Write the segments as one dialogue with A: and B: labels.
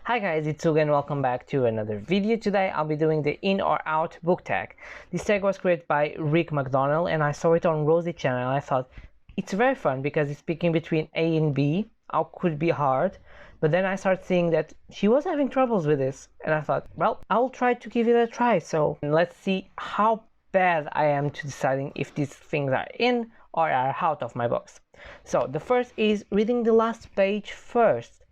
A: Hi guys, it's Suga and welcome back to another video. Today I'll be doing the in or out book tag. This tag was created by Rick McDonald and I saw it on Rosie's channel and I thought it's very fun because it's picking between A and B. How could be hard, but then I started seeing that she was having troubles with this and I thought, well, I'll try to give it a try. So let's see how bad I am to deciding if these things are in or are out of my books. So the first is reading the last page first.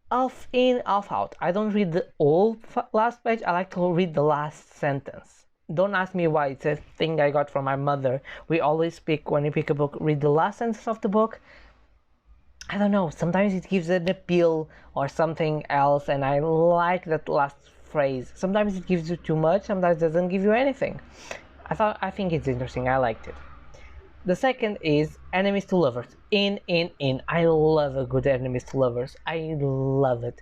A: Half in, half out. I don't read the whole last page, I like to read the last sentence. Don't ask me why, it's a thing I got from my mother. We always pick, when you pick a book, read the last sentence of the book. I don't know, sometimes it gives an appeal or something else and I like that last phrase. Sometimes it gives you too much, sometimes it doesn't give you anything. I think it's interesting, I liked it. The second is enemies to lovers. In. I love a good enemies to lovers. I love it.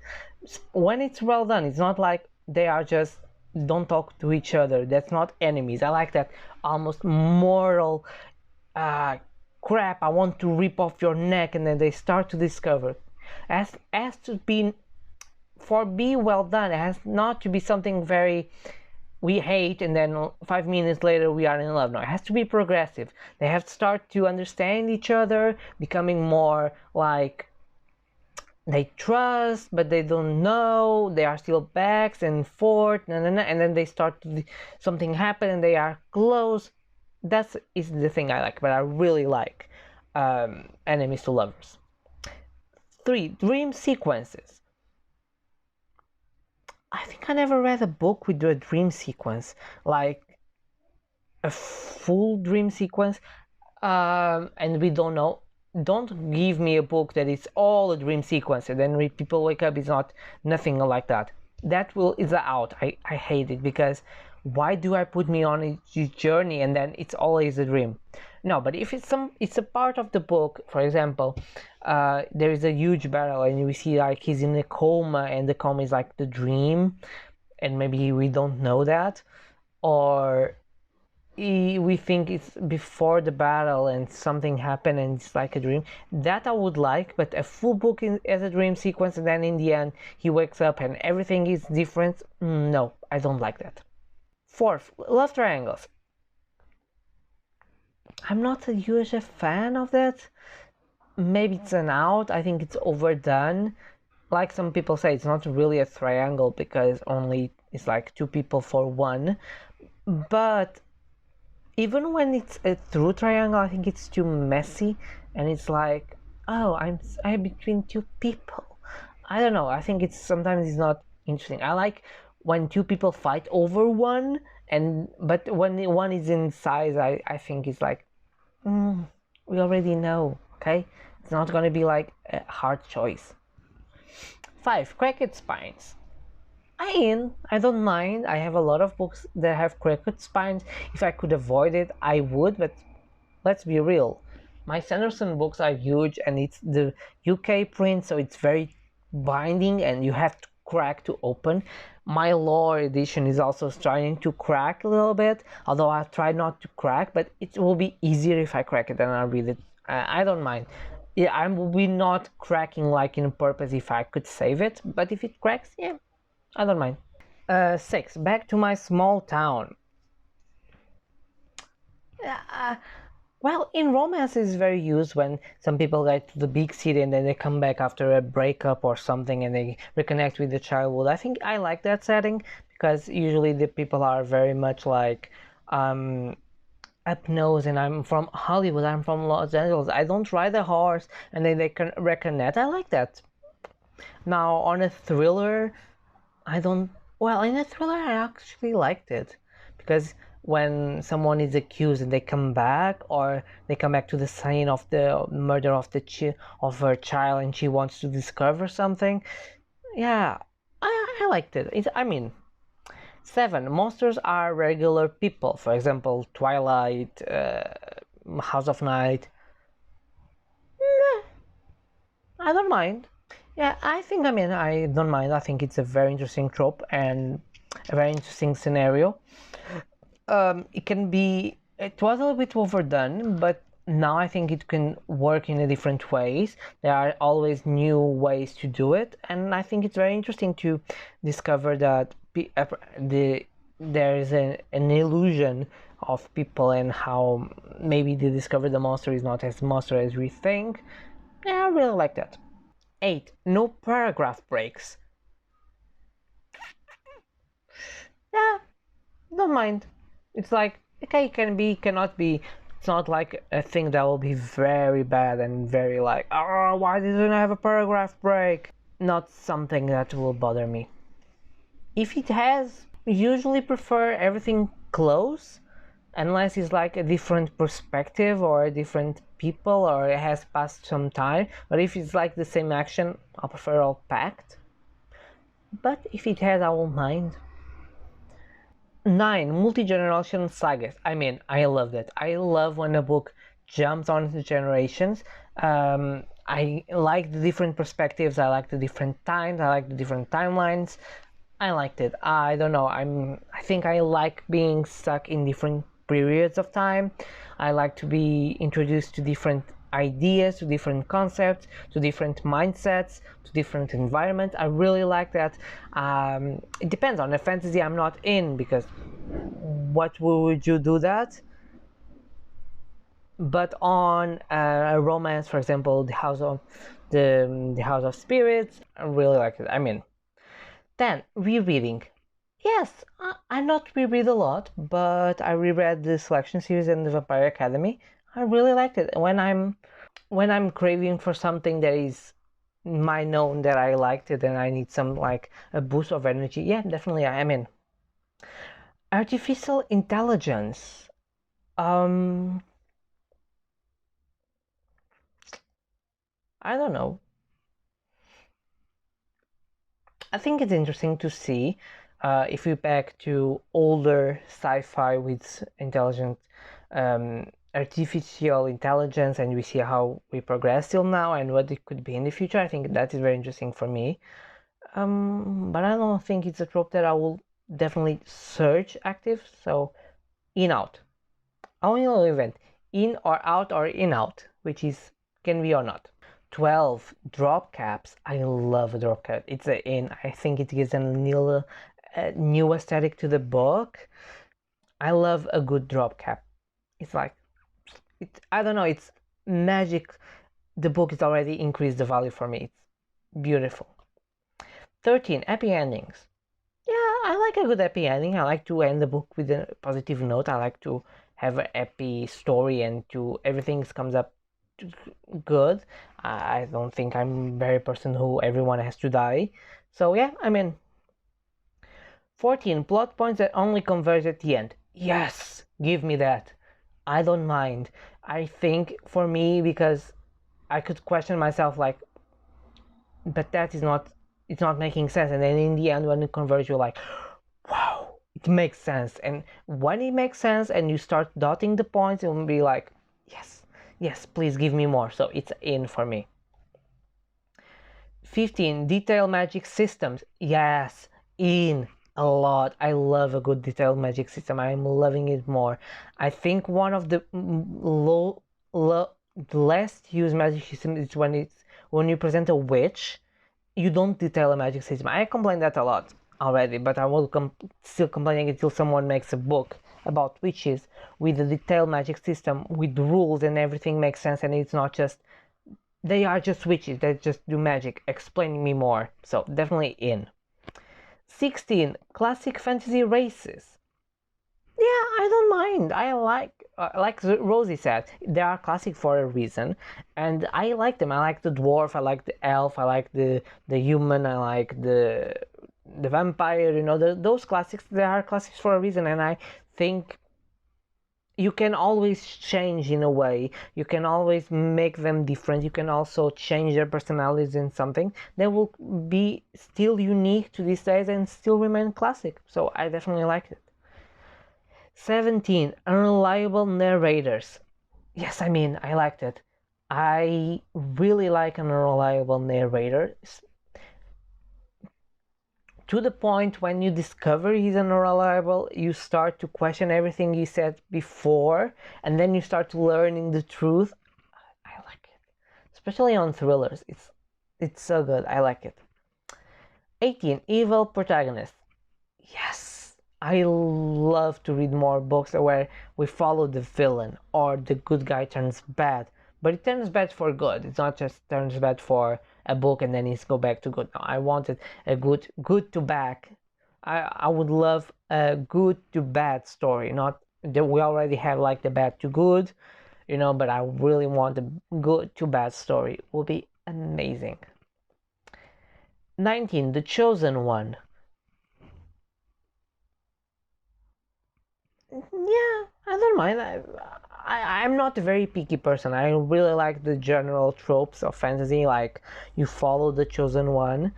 A: When it's well done, it's not like they are just don't talk to each other. That's not enemies. I like that almost moral crap. I want to rip off your neck, and then they start to discover. Has to be well done. It has not to be something very we hate and then 5 minutes later we are in love. No, it has to be progressive. They have to start to understand each other, becoming more like they trust but they don't know, they are still backs and forth, and then they start to something happen and they are close. That is the thing I like, but I really like enemies to lovers. 3. Dream sequences. I think I never read a book with a dream sequence, like a full dream sequence, and we don't know. Don't give me a book that is all a dream sequence and then people wake up. It's not nothing like that. That is out. I hate it because why do I put me on a journey and then it's always a dream? No, but if it's a part of the book. For example, there is a huge battle and we see like he's in a coma and the coma is like the dream, and maybe we don't know that, or we think it's before the battle and something happened and it's like a dream. That I would like, but a full book as a dream sequence and then in the end he wakes up and everything is different. No, I don't like that. 4th, love triangles. I'm not a huge fan of that. Maybe it's an out. I think it's overdone. Like some people say, it's not really a triangle because only it's like 2 people for one. But even when it's a true triangle, I think it's too messy and it's like, oh, I'm between 2 people. I don't know. I think sometimes it's not interesting. I like when 2 people fight over one, but when one is in size, I think it's like, we already know, okay? It's not gonna be like a hard choice. 5. Cracked spines. I don't mind. I have a lot of books that have cracked spines. If I could avoid it, I would, but let's be real. My Sanderson books are huge and it's the UK print, so it's very binding and you have to crack to open. My Lore edition is also trying to crack a little bit, although I try not to crack, but it will be easier if I crack it than I read it. I don't mind. Yeah, I will be not cracking like in purpose if I could save it, but if it cracks, yeah, I don't mind. 6. Back to my small town. Well, in romance it's very used when some people get to the big city and then they come back after a breakup or something and they reconnect with the childhood. I think I like that setting because usually the people are very much like up nose and I'm from Hollywood, I'm from Los Angeles, I don't ride a horse, and then they can reconnect. I like that. Now on a thriller, well, in a thriller I actually liked it because when someone is accused and they come back, or they come back to the scene of the murder of her child and she wants to discover something, yeah, I liked it. 7. Monsters are regular people. For example, Twilight, House of Night. I don't mind. Yeah, I don't mind. I think it's a very interesting trope and a very interesting scenario. It was a little bit overdone, but now I think it can work in a different ways. There are always new ways to do it, and I think it's very interesting to discover that there is an illusion of people and how maybe they discover the monster is not as monster as we think. Yeah, I really like that. 8. No paragraph breaks. Yeah, don't mind. It's like, okay, can be, cannot be. It's not like a thing that will be very bad and very like, oh, why didn't I have a paragraph break? Not something that will bother me. If it has, usually prefer everything close, unless it's like a different perspective or a different people or it has passed some time. But if it's like the same action, I'll prefer all packed. But if it has, I won't mind. 9. Multi-generation sagas. I mean, I love that. I love when a book jumps on the generations. I like the different perspectives. I like the different times. I like the different timelines. I liked it. I don't know. I think I like being stuck in different periods of time. I like to be introduced to different ideas, to different concepts, to different mindsets, to different environments. I really like that. It depends on the fantasy I'm not in, because what would you do that? But on a romance, for example, the House of Spirits, I really like it. I mean, 10. Rereading. Yes, I not reread a lot, but I reread the Selection series and the Vampire Academy. I really liked it. When I'm craving for something that is my known that I liked it and I need some like a boost of energy, yeah, definitely I am in. Artificial intelligence. I don't know. I think it's interesting to see if we back to older sci-fi with intelligent artificial intelligence and we see how we progress till now and what it could be in the future. I think that is very interesting for me. But I don't think it's a trope that I will definitely search active. So in out. Only event in or out or in out, which is can be or not. 12. Drop caps. I love a drop cap. It's a in. I think it gives a new aesthetic to the book. I love a good drop cap. It's like I don't know. It's magic. The book is already increased the value for me. It's beautiful. 13. Happy endings. Yeah, I like a good happy ending. I like to end the book with a positive note. I like to have a happy story and to everything comes up good. I don't think I'm very person who everyone has to die. So yeah, I mean, 14. Plot points that only converge at the end. Yes, give me that. I don't mind. I think for me, because I could question myself like, but that is not, it's not making sense. And then in the end, when it converge, you're like, wow, it makes sense. And when it makes sense and you start dotting the points, it will be like, yes, please give me more. So it's in for me. 15. Detail magic systems. Yes, in a lot. I love a good detailed magic system. I'm loving it more. I think one of the less used magic systems is when you present a witch, you don't detail a magic system. I complain that a lot already, but I will still complaining until someone makes a book about witches with a detailed magic system with rules and everything makes sense, and it's not just they are just witches that just do magic. Explain me more. So definitely in. 16. Classic fantasy races. Yeah, I don't mind. I like Rosie said, they are classic for a reason, and I like them. I like the dwarf, I like the elf, I like the human, I like the vampire. You know, those classics. They are classics for a reason, and I think you can always change in a way. You can always make them different. You can also change their personalities in something that will be still unique to these days and still remain classic. So I definitely like it. 17. Unreliable narrators. Yes, I mean, I liked it. I really like an unreliable narrator. to the point when you discover he's unreliable, you start to question everything he said before, and then you start learning the truth. I like it, especially on thrillers. It's so good. I like it. 18. Evil Protagonist. Yes, I love to read more books where we follow the villain or the good guy turns bad, but it turns bad for good. It's not just turns bad for a book and then he's go back to good. No, I wanted a good to back. I would love a good to bad story, not that we already have like the bad to good, but I really want a good to bad story. It will be amazing. 19. The Chosen One. Yeah, I don't mind. I'm not a very picky person. I really like the general tropes of fantasy, like you follow the chosen one.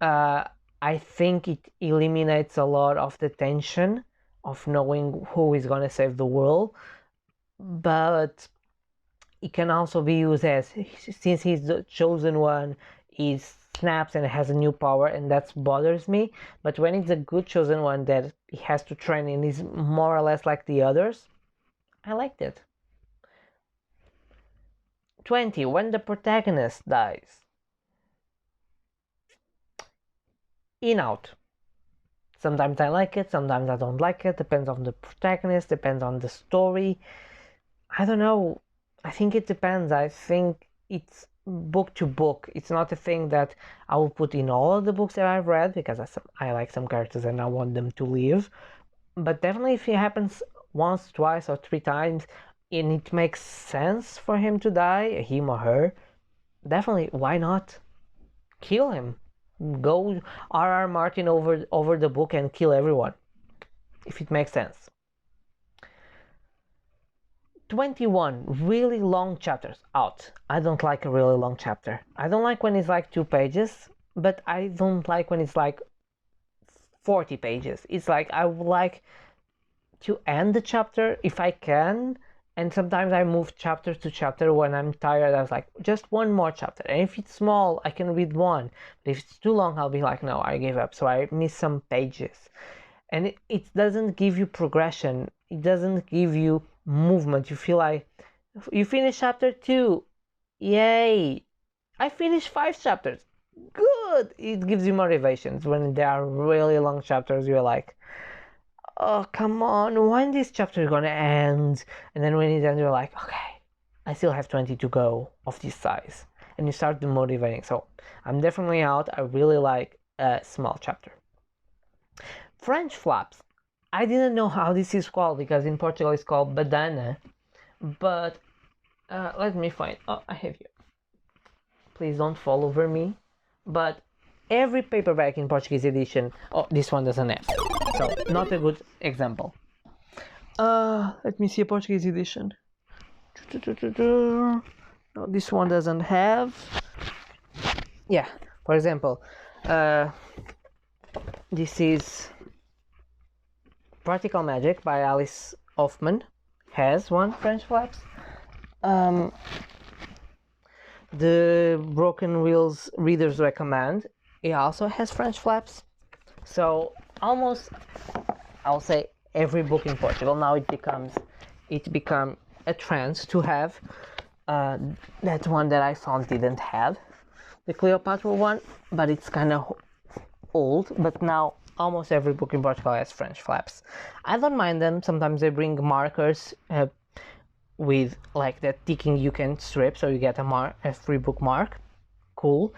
A: I think it eliminates a lot of the tension of knowing who is gonna save the world, but it can also be used as, since he's the chosen one, he snaps and has a new power, and that bothers me. But when it's a good chosen one that he has to train and is more or less like the others, I liked it. 20. When the protagonist dies. In out. Sometimes I like it, sometimes I don't like it. Depends on the protagonist, depends on the story. I don't know. I think it depends. I think it's book to book. It's not a thing that I will put in all of the books that I've read because I like some characters and I want them to live. But definitely if it happens once, twice, or 3 times and it makes sense for him to die, him or her, definitely, why not? Kill him. Go R.R. Martin over the book and kill everyone. If it makes sense. 21. Really long chapters. Out. I don't like a really long chapter. I don't like when it's like 2 pages, but I don't like when it's like 40 pages. It's like I would like to end the chapter if I can, and sometimes I move chapter to chapter when I'm tired. I was like, just one more chapter. And if it's small, I can read one. But if it's too long, I'll be like, no, I give up. So I miss some pages. And it doesn't give you progression. It doesn't give you movement. You feel like you finish chapter 2. Yay! I finished 5 chapters. Good! It gives you motivations. When there are really long chapters, you're like, oh, come on, when this chapter is gonna end? And then when it ends, you're like, okay, I still have 20 to go of this size. And you start demotivating. So I'm definitely out. I really like a small chapter. French flaps. I didn't know how this is called because in Portugal it's called badana. But let me find. Oh, I have you. Please don't fall over me. But every paperback in Portuguese edition. Oh, this one doesn't have. So not a good example. Let me see a Portuguese edition. No, this one doesn't have. Yeah, for example, this is Practical Magic by Alice Hoffman. Has one French flaps. The Broken Wheels Readers Recommend. It also has French flaps. So almost, I'll say every book in Portugal now it become a trend to have. That one that I found didn't have the Cleopatra one, but it's kind of old. But now almost every book in Portugal has French flaps. I don't mind them. Sometimes they bring markers with like that ticking you can strip, so you get a free book mark. Cool.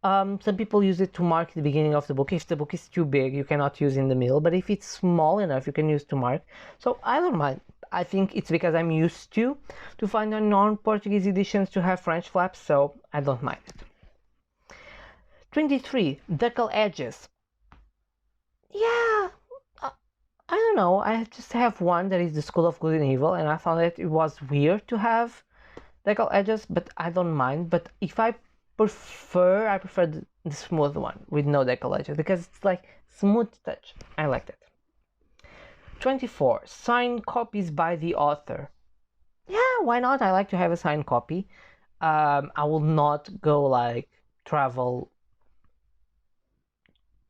A: Some people use it to mark the beginning of the book. If the book is too big, you cannot use in the middle, but if it's small enough, you can use to mark. So I don't mind. I think it's because I'm used to find on non-Portuguese editions to have French flaps, so I don't mind it. 23. Deckled Edges. Yeah, I don't know. I just have one that is the School of Good and Evil, and I thought that it was weird to have Deckled Edges, but I don't mind. But if I prefer the smooth one with no deckled edges because it's like smooth touch. I like that. 24. Signed copies by the author. Yeah, why not? I like to have a signed copy. I will not go like travel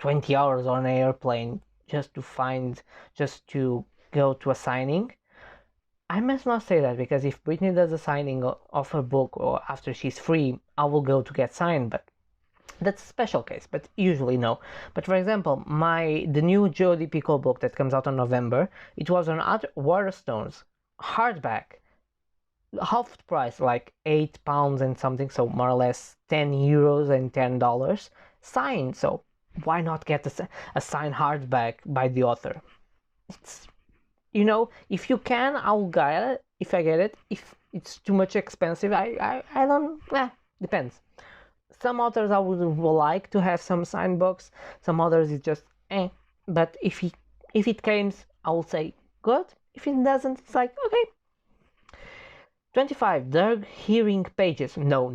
A: 20 hours on an airplane just to go to a signing. I must not say that, because if Brittany does a signing of her book or after she's free, I will go to get signed, but that's a special case, but usually no. But for example, the new Jodi Picoult book that comes out in November, it was on Waterstones, hardback, half the price, like £8 and something, so more or less €10 and $10, signed. So why not get a signed hardback by the author? It's, if you can, I'll get it. If I get it, if it's too much expensive, I don't. Depends. Some authors I would like to have some signed books. Some others it's just But if it comes, I will say good. If it doesn't, it's like okay. 25 dark hearing pages. No.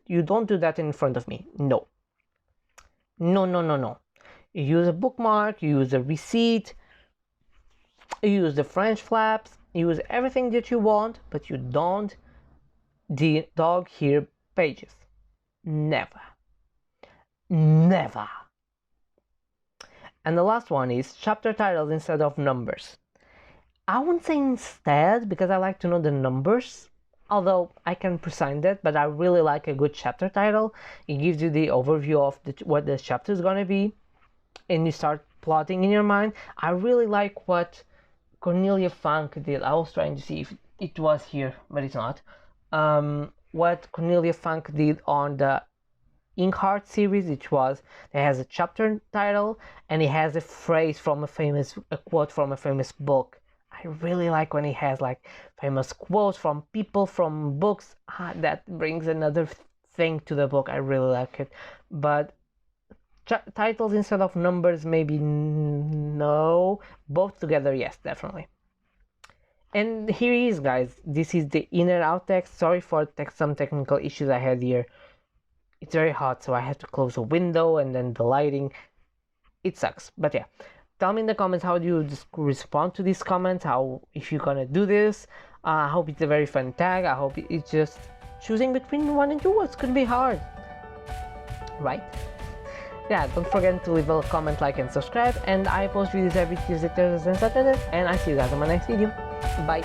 A: You don't do that in front of me. No. You use a bookmark, you use a receipt, you use the French flaps, you use everything that you want, but you don't the dog hear pages. Never. And the last one is chapter titles instead of numbers. I wouldn't say instead, because I like to know the numbers, although I can present that, but I really like a good chapter title. It gives you the overview of what the chapter is going to be, and you start plotting in your mind. I really like what Cornelia Funk did. I was trying to see if it was here, but it's not. What Cornelia Funk did on the Inkheart series, which was, it has a chapter title and it has a quote from a famous book. I really like when it has like famous quotes from people from books. That brings another thing to the book. I really like it. But titles instead of numbers, maybe no. Both together, yes, definitely. And here he is, guys. This is the inner out text. Sorry for some technical issues I had here. It's very hot, so I had to close a window, and then the lighting. It sucks, but yeah. Tell me in the comments how do you respond to these comments, if you're gonna do this. I hope it's a very fun tag. I hope it's just choosing between 1 and 2 words could be hard, right? Yeah, don't forget to leave a comment, like, and subscribe. And I post videos every Tuesday, Thursdays, and Saturdays. And I see you guys on my next video. Bye.